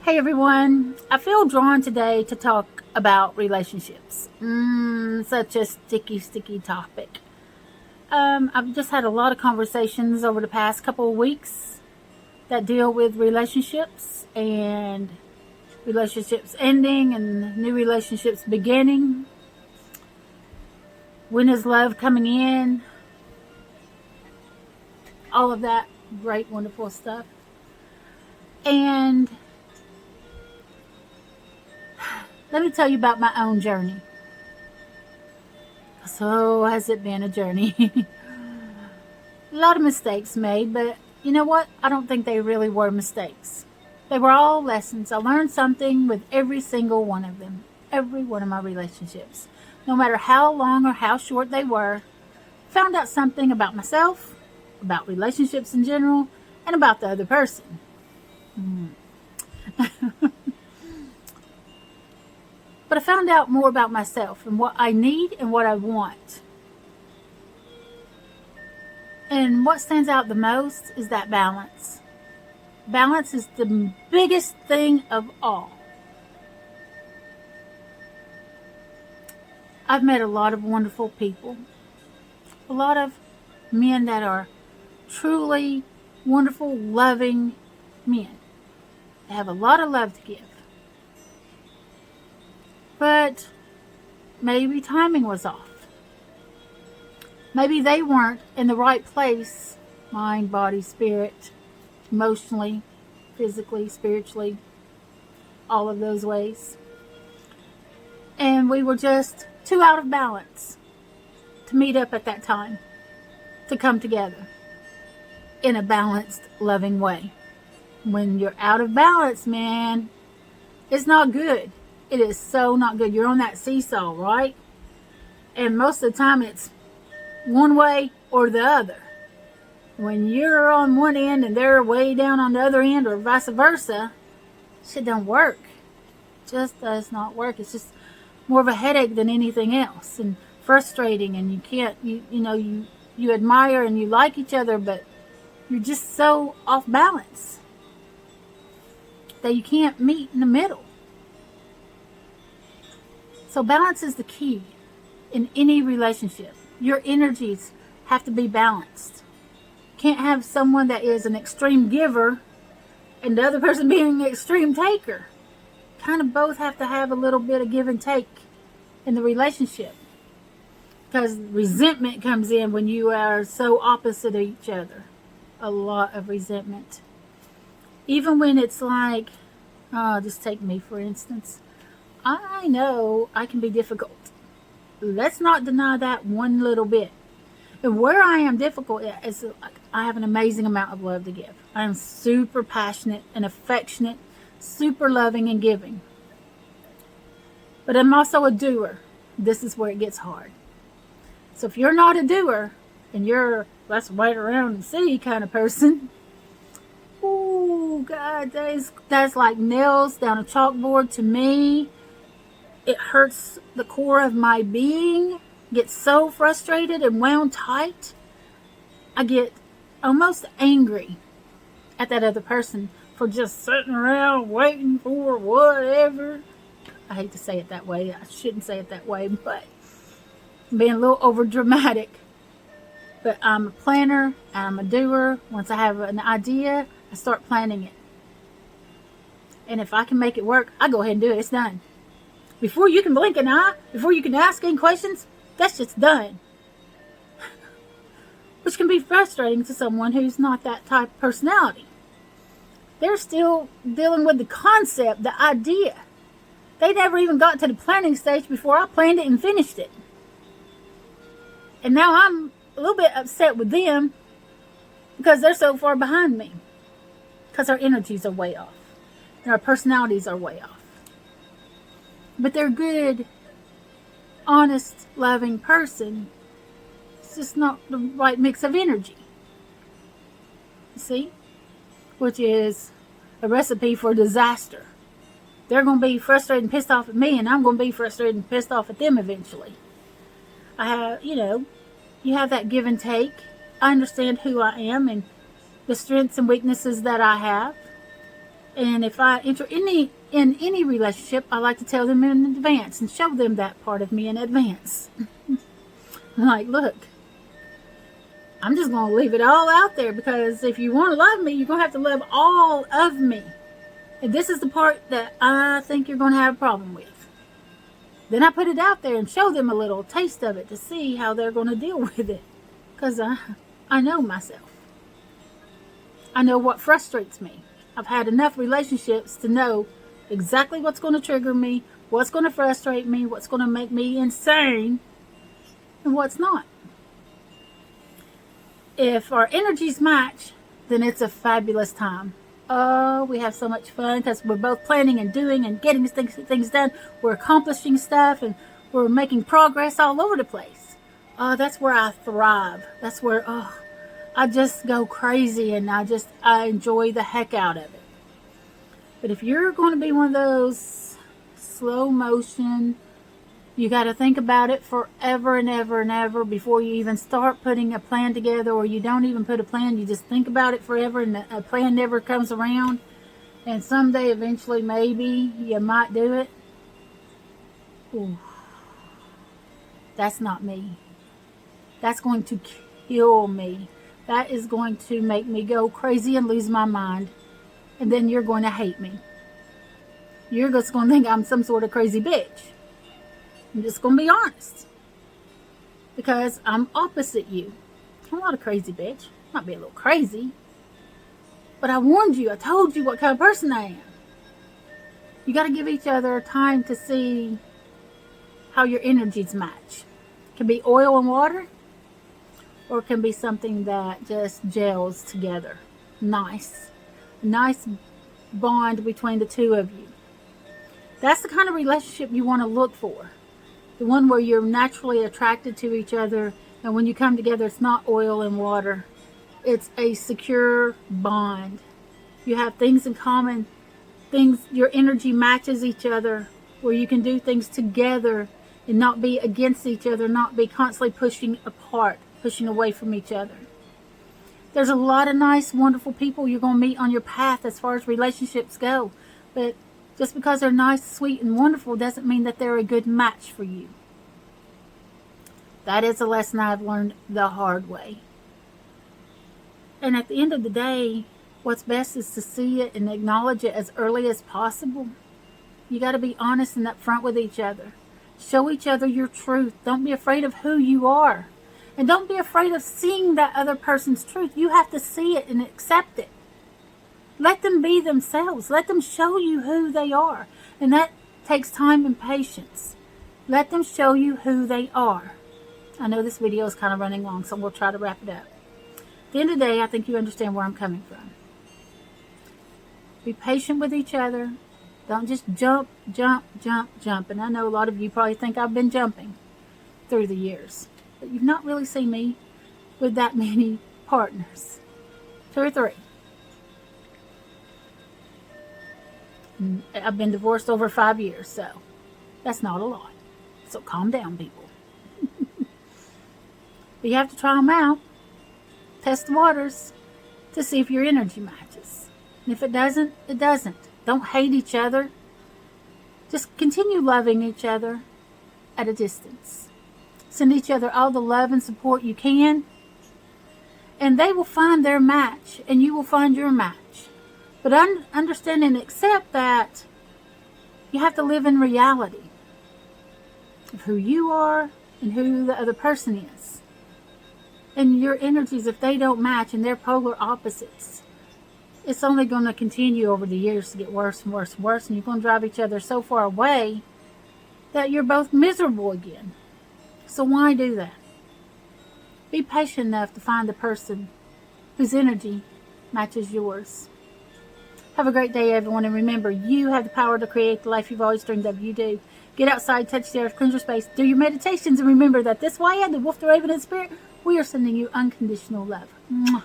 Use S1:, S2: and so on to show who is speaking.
S1: Hey everyone, I feel drawn today to talk about relationships. Such a sticky topic. I've just had a lot of conversations over the past couple of weeks that deal with relationships and relationships ending and new relationships beginning. When is love coming in? All of that great, wonderful stuff. And let me tell you about my own journey. So has it been a journey? A lot of mistakes made, but you know what? I don't think they really were mistakes. They were all lessons. I learned something with every single one of them. Every one of my relationships. No matter how long or how short they were, found out something about myself, about relationships in general, and about the other person. But I found out more about myself and what I need and what I want. And what stands out the most is that balance. Balance is the biggest thing of all. I've met a lot of wonderful people. A lot of men that are truly wonderful, loving men. They have a lot of love to give. But maybe timing was off. Maybe they weren't in the right place, mind, body, spirit, emotionally, physically, spiritually, all of those ways. And we were just too out of balance to meet up at that time, to come together in a balanced, loving way. When you're out of balance, man, it's not good. It is so not good. You're on that seesaw, right? And most of the time it's one way or the other. When you're on one end and they're way down on the other end, or vice versa, shit don't work. It just does not work. It's just more of a headache than anything else, and frustrating, and you can't, you admire and you like each other, but you're just so off balance that you can't meet in the middle. So balance is the key in any relationship. Your energies have to be balanced. You can't have someone that is an extreme giver and the other person being an extreme taker. Kind of both have to have a little bit of give and take in the relationship. Because resentment comes in when you are so opposite of each other. A lot of resentment. Even when it's like, just take me for instance. I know I can be difficult. Let's not deny that one little bit. And where I am difficult is I have an amazing amount of love to give. I am super passionate and affectionate, super loving and giving. But I'm also a doer. This is where it gets hard. So if you're not a doer and you're let's wait around and see kind of person, oh God, that's like nails down a chalkboard to me. It hurts the core of my being. Get so frustrated and wound tight. I get almost angry at that other person for just sitting around waiting for whatever. I hate to say it that way. I shouldn't say it that way, but I'm being a little over dramatic. But I'm a planner and I'm a doer. Once I have an idea, I start planning it. And if I can make it work, I go ahead and do it. It's done. Before you can blink an eye, before you can ask any questions, that's just done. Which can be frustrating to someone who's not that type of personality. They're still dealing with the concept, the idea. They never even got to the planning stage before I planned it and finished it. And now I'm a little bit upset with them because they're so far behind me. Because our energies are way off. And our personalities are way off. But they're good, honest, loving person. It's just not the right mix of energy. You see? Which is a recipe for disaster. They're going to be frustrated and pissed off at me, and I'm going to be frustrated and pissed off at them eventually. I have, you have that give and take. I understand who I am and the strengths and weaknesses that I have. And if I enter in any relationship, I like to tell them in advance and show them that part of me in advance. Like, look, I'm just going to leave it all out there, because if you want to love me, you're going to have to love all of me. And this is the part that I think you're going to have a problem with. Then I put it out there and show them a little taste of it to see how they're going to deal with it. Because I know myself. I know what frustrates me. I've had enough relationships to know exactly what's going to trigger me, what's going to frustrate me, what's going to make me insane, and what's not. If our energies match, then it's a fabulous time. Oh, we have so much fun because we're both planning and doing and getting things done. We're accomplishing stuff and we're making progress all over the place. Oh, that's where I thrive. That's where, I just go crazy and I enjoy the heck out of it. But if you're going to be one of those slow motion, you got to think about it forever and ever and ever before you even start putting a plan together, or you don't even put a plan, you just think about it forever and a plan never comes around, and someday eventually maybe you might do it. Ooh, that's not me. That's going to kill me. That is going to make me go crazy and lose my mind, and then you're going to hate me. You're just going to think I'm some sort of crazy bitch. I'm just going to be honest. Because I'm opposite you. I'm not a crazy bitch. I might be a little crazy. But I warned you. I told you what kind of person I am. You got to give each other time to see how your energies match. It can be oil and water. Or it can be something that just gels together. Nice. A nice bond between the two of you. That's the kind of relationship you want to look for. The one where you're naturally attracted to each other, and when you come together, it's not oil and water. It's a secure bond. You have things in common, your energy matches each other, where you can do things together and not be against each other, not be constantly pushing apart, pushing away from each other. There's a lot of nice, wonderful people you're going to meet on your path as far as relationships go, but just because they're nice, sweet, and wonderful doesn't mean that they're a good match for you. That is a lesson I've learned the hard way. And at the end of the day, what's best is to see it and acknowledge it as early as possible. You got to be honest and upfront with each other. Show each other your truth. Don't be afraid of who you are. And don't be afraid of seeing that other person's truth. You have to see it and accept it. Let them be themselves. Let them show you who they are. And that takes time and patience. Let them show you who they are. I know this video is kind of running long, so we'll try to wrap it up. At the end of the day, I think you understand where I'm coming from. Be patient with each other. Don't just jump. And I know a lot of you probably think I've been jumping through the years. But you've not really seen me with that many partners. 2 or 3. I've been divorced over 5 years, so that's not a lot. So calm down, people. But you have to try them out. Test the waters to see if your energy matches. And if it doesn't, it doesn't. Don't hate each other. Just continue loving each other at a distance. Send each other all the love and support you can. And they will find their match, and you will find your match. But understand and accept that you have to live in reality of who you are and who the other person is. And your energies, if they don't match and they're polar opposites, it's only going to continue over the years to get worse and worse and worse. And you're going to drive each other so far away that you're both miserable again. So why do that? Be patient enough to find the person whose energy matches yours. Have a great day, everyone, and remember, you have the power to create the life you've always dreamed of. You do. Get outside, touch the earth, cleanse your space, do your meditations, and remember that this way, the wolf, the raven, and spirit, we are sending you unconditional love. Mwah.